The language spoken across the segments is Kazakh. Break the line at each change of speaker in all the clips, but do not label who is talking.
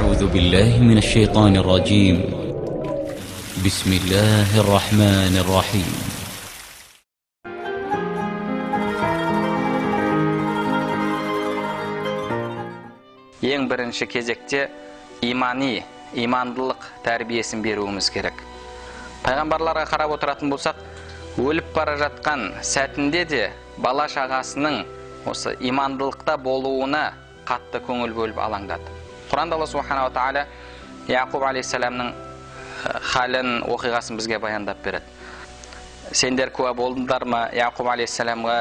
أعوذ بالله من الشيطان الرجيم. بسم الله الرحمن الرحيم.
Ең бірінші кезекте имандылық тәрбиесін беруіміз керек. Пайғамбарларға қарап отыратын болсақ, өліп бара жатқан сәтінде де бала шағасының осы имандылықта болуына қатты көңіл бөліп алаңдады. Құранда Алла субханала тағала Яқуб алейхиссаламның халін, оқиғасын бізге баяндап береді. Сендер куә болдыңдар ма Яқуб алейхиссаламға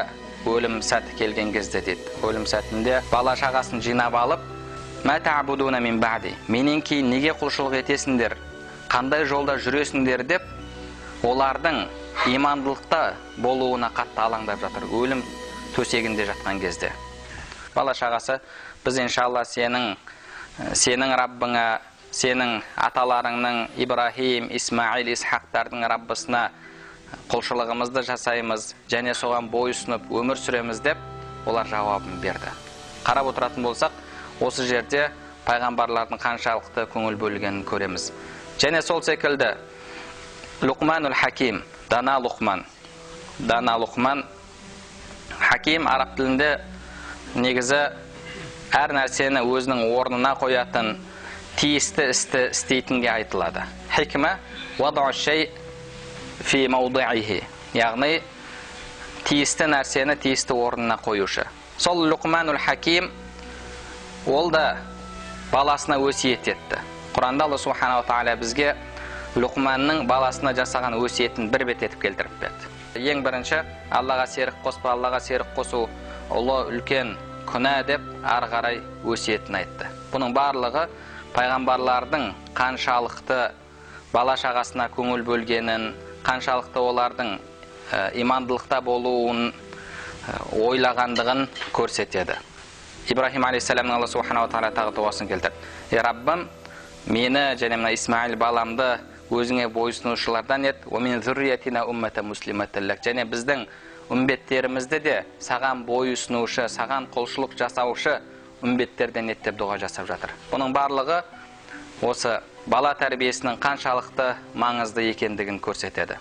өлім сәті келген кезде дейді. Өлім сәтінде бала шағасын жинап алып, «Ма та'будуна мин бa'ди», менен кейін неге құлшылық етесіңдер, қандай жолда жүресіңдер деп, олардың имандылықта болуына қатты алаңдап жатыр, өлім төсегінде жатқан кезде. Бала шағасы, біз иншалла сенің Раббыңа, сенің аталарыңның Ибрахим, Исмаил, Исхақтардың Раббысына құлшылығымызды жасаймыз, және соған бойұсынып өмір сүреміз деп, олар жауабын берді. Қарап отыратын болсақ, осы жерде пайғамбарлардың қаншалықты көңіл бөлгенін көреміз. Және сол секілді Лұқманул Хаким, дана Лұқман, Хаким араб тілінде негізі әр нәрсені өзінің орнына қоятын, тиісті істі істейтінге айтылады. Хикма вадау шей фи маудиихи, яғни тиісті нәрсені тиісті орнына қоюшы. Сол Лұқманул Хаким ол да баласына өсиет етті. Құранда Алла субханала тағала бізге Лұқманның баласына жасаған өсиетін бір бет етіп келтіріп берді. Ең бірінші, Аллаға серік қоспа, Аллаға серік қосу ұлы үлкен күнә деп ары қарай өсиетін айтты. Бұның барлығы пайғамбарлардың қаншалықты бала шағасына көңіл бөлгенін, қаншалықты олардың имандылықта болуын ойлағандығын көрсетеді. Ибрахим алейхиссаламның Алла субханала тағала тағы дұғасын келтірді. Раббым, мені және мына Исмаил баламды өзіңе бойұсынушылардан ет, «Умен зурриятина уммата муслиматан лак», және біздің үмбеттерімізді де саған бойұсынушы, саған құлшылық жасаушы үмбеттерден ет деп дұға жасап жатыр. Бұның барлығы осы бала тәрбиесінің қаншалықты маңызды екендігін көрсетеді.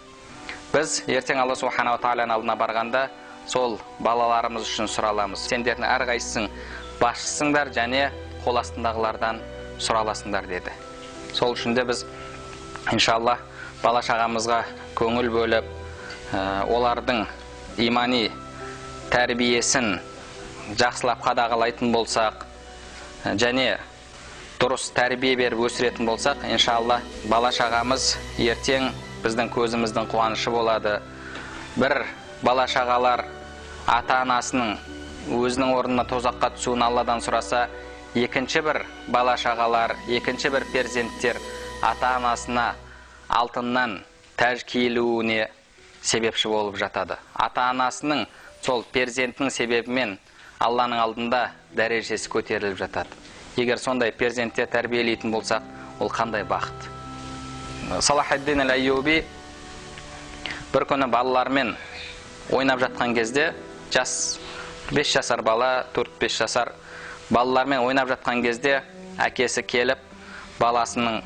Біз ертең Алла субханала тағаланың алдына барғанда сол балаларымыз үшін сұраламыз. Сендердің әрқайсың басшысыңдар және қол астындағылардан сұраласыңдар деді. Сол үшін де біз иншалла бала шағамызға көңіл бөліп, олардың имани тәрбиесін жақсылап қадағалайтын болсақ, және дұрыс тәрбие беріп өсіретін болсақ, иншалла бала шағамыз ертең біздің көзіміздің қуанышы болады. Бір бала шағалар ата-анасының өзінің орнына тозаққа түсуін Алладан сұраса, екінші бір бала шағалар, екінші бір перзенттер ата-анасына алтыннан тәж киілуіне себепші болып жатады. Ата-анасының сол перзентінің себебімен Алланың алдында дәрежесі көтеріліп жатады. Егер сондай перзентте тәрбиелейтін болсақ, ол қандай бақыт. Салахаддин әл-Айюби бір күні балалармен ойнап жатқан кезде, 5 жасар бала, 4-5 жасар балалармен ойнап жатқан кезде әкесі келіп, баласының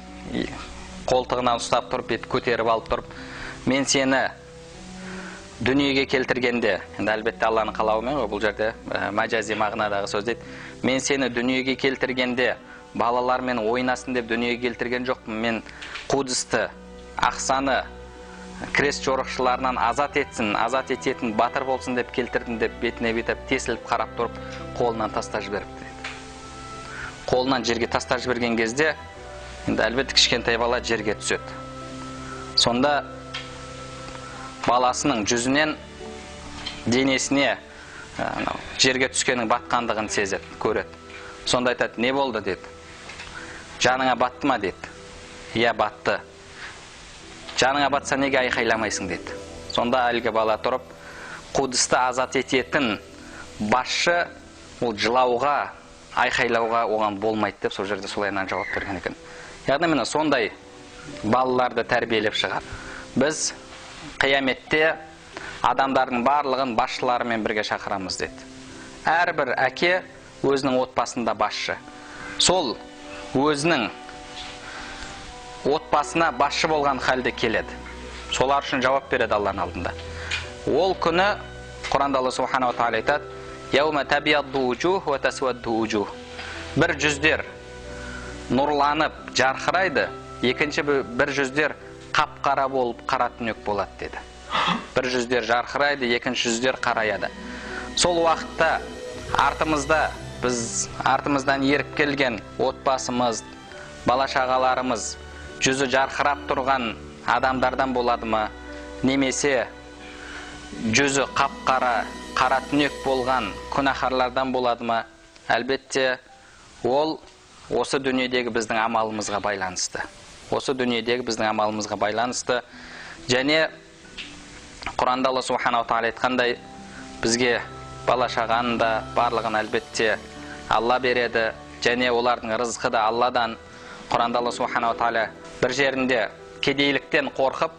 қолтығынан ұстап тұрып, көтеріп алып тұрып, мен сені дүниеге келтіргенде, енді әлбетте Алланың қалауымен ғой, бұл жерде мәжази мағынадағы сөз дейді, мен сені дүниеге келтіргенде балалармен ойнасын деп дүниеге келтірген жоқпын, мен Қудысты, Ақсаны крест жорықшыларынан азат ететін батыр болсын деп келтірдім деп бетіне бетіп тесіліп қарап тұрып, қолынан тастап жіберіпті. Қолынан жерге тастап жіберген кезде, енді әлбетте кішкентай бала жерге түседі. Сонда баласының жүзінен денесіне жерге түскенің батқандығын сезеді, көреді. Сонда айтады, не болды деді. Жаныңа батты ма деді. Иә, батты. Жаныңа батса неге айқайламайсың деді. Сонда әлгі бала тұрып, Қудысты азат ететін басшы ол жылауға, айқайлауға оған болмайды деп сол жерде солайынан жауап берген екен. Яғни міне сондай балаларды тәрбиелеп шығар. Біз қияметте адамдардың барлығын басшыларымен бірге шақырамыз деді. Әрбір әке өзінің отбасында басшы. Сол өзінің отбасына басшы болған халде келеді. Солар үшін жауап береді Алланың алдында. Ол күні Құранда Алла Субханаху ва Тағала айтады: "Яума табиядду вужух ва тасвадду вужух". Бір жүздер нұрланып жарқырайды, екінші бір жүздер қап-қара болып қара түнек болады деді. Бір жүздер жарқырайды, екінші жүздер қараяды. Сол уақытта артымыздан еріп келген отбасымыз, бала-шағаларымыз жүзі жарқырап тұрған адамдардан болады ма, немесе жүзі қап-қара, қара түнек болған күнәһарлардан болады ма? Әлбетте, ол осы дүниедегі біздің амалымызға байланысты. Осы дүниедегі біздің амалымызға байланысты. Және Құранда Алла Субханаху ва Тағала айтқандай, бізге бала-шағаның да барлығын әлбетте Алла береді, және олардың рызқы да Алладан. Құранда Алла Субханаху ва Тағала бір жерінде кедейліктен қорқып,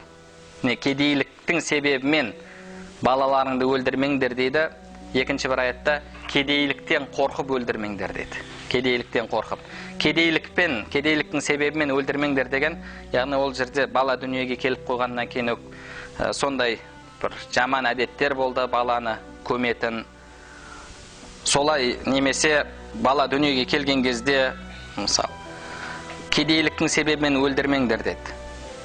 кедейліктің себебімен балаларыңды өлдірмеңдер дейді. Екінші бір аятта кедейліктен қорқып өлдірмеңдер дейді. Кедейліктен қорқып. Кедейліктің себебімен өлдірмеңдер деген, яғни ол жерде бала дүниеге келіп қойғаннан кейін сондай бір жаман әдеттер болды, баланы көметін. Солай немесе бала дүниеге келген кезде, мысалы, кедейліктің себебімен өлдірмеңдер деді.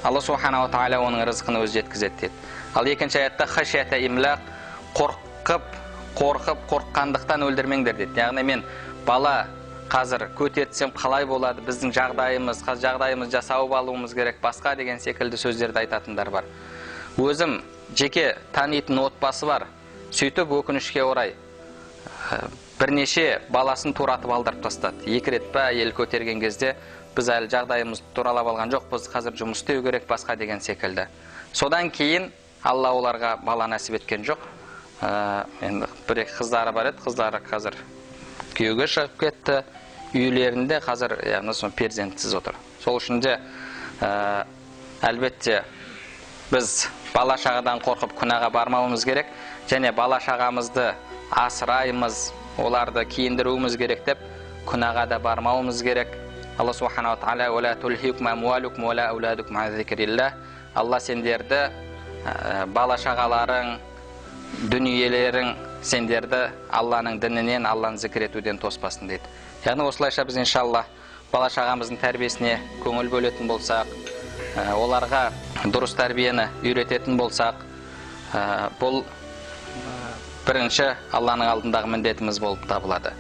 Алла Субханаху ва Тағала оның рызқын өзі жеткізеді деді. Ал екінші аятта хашията имлақ, қорыққандықтан өлдірмеңдер деді. Яғни мен бала қазір көтертсем қалай болады, біздің жағдайымыз жасауып алуымыз керек, басқа деген секілді сөздерді айтатындар бар. Өзім жеке танитын отбасы бар. Сөйтіп өкінішке орай бірнеше баласын туратып алдырып тастады. 2 рет па ел көтерген кезде біз әлі жағдайымыз туралап алған жоқпыз, қазір жұмыс істеу керек, басқа деген секілді. Содан кейін Алла оларға бала нәсіп еткен жоқ. Енді бір-екі қыздары бар еді, қыздары қазір күйеуге шығып кетті, үйлерінде қазір перзентсіз отыр. Сол үшін де әлбетте біз бала-шағадан қорқып күнәға бармауымыз керек, және бала-шағамызды асыраймыз, оларды киіндіруіміз керек деп күнәға да бармауымыз керек. Алла Субханаху ва Тағала: "Уа ла тулхикум амвалукум ва ла ауладукум ан зикриллах". Алла сендерді, бала-шағаларың, дүниелерің сендерді Алланың дінінен, Алланы зікір етуден тоспасын дейді. Яғни осылайша біз иншалла бала-шағамыздың тәрбиесіне көңіл бөлетін болсақ, оларға дұрыс тәрбиені үйрететін болсақ, бұл бірінші Алланың алдындағы міндетіміз болып табылады.